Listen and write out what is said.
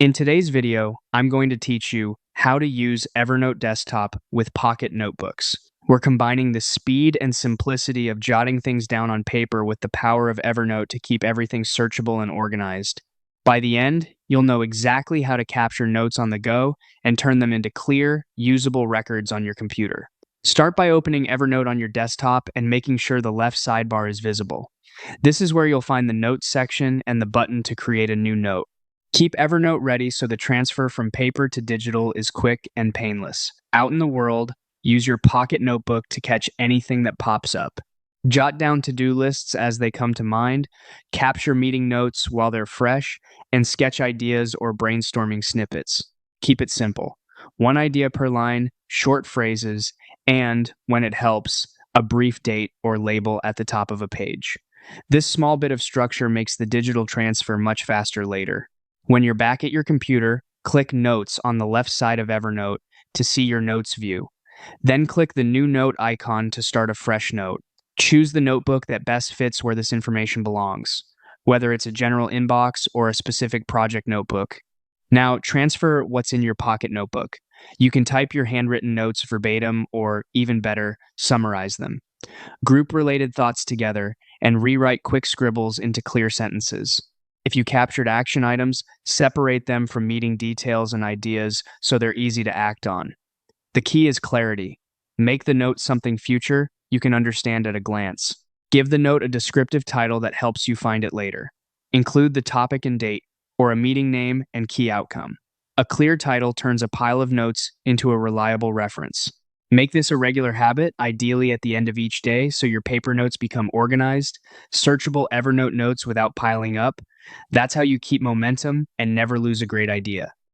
In today's video, I'm going to teach you how to use Evernote Desktop with Pocket notebooks. We're combining the speed and simplicity of jotting things down on paper with the power of Evernote to keep everything searchable and organized. By the end, you'll know exactly how to capture notes on the go and turn them into clear, usable records on your computer. Start by opening Evernote on your desktop and making sure the left sidebar is visible. This is where you'll find the Notes section and the button to create a new note. Keep Evernote ready so the transfer from paper to digital is quick and painless. Out in the world, use your Pocket notebook to catch anything that pops up. Jot down to-do lists as they come to mind, capture meeting notes while they're fresh, and sketch ideas or brainstorming snippets. Keep it simple. One idea per line, short phrases, and, when it helps, a brief date or label at the top of a page. This small bit of structure makes the digital transfer much faster later. When you're back at your computer, click Notes on the left side of Evernote to see your notes view. Then click the New Note icon to start a fresh note. Choose the notebook that best fits where this information belongs, whether it's a general inbox or a specific project notebook. Now, transfer what's in your Pocket notebook. You can type your handwritten notes verbatim or, even better, summarize them. Group related thoughts together and rewrite quick scribbles into clear sentences. If you captured action items, separate them from meeting details and ideas so they're easy to act on. The key is clarity. Make the note something future you can understand at a glance. Give the note a descriptive title that helps you find it later. Include the topic and date, or a meeting name and key outcome. A clear title turns a pile of notes into a reliable reference. Make this a regular habit, ideally at the end of each day, so your paper notes become organized, searchable Evernote notes without piling up. That's how you keep momentum and never lose a great idea.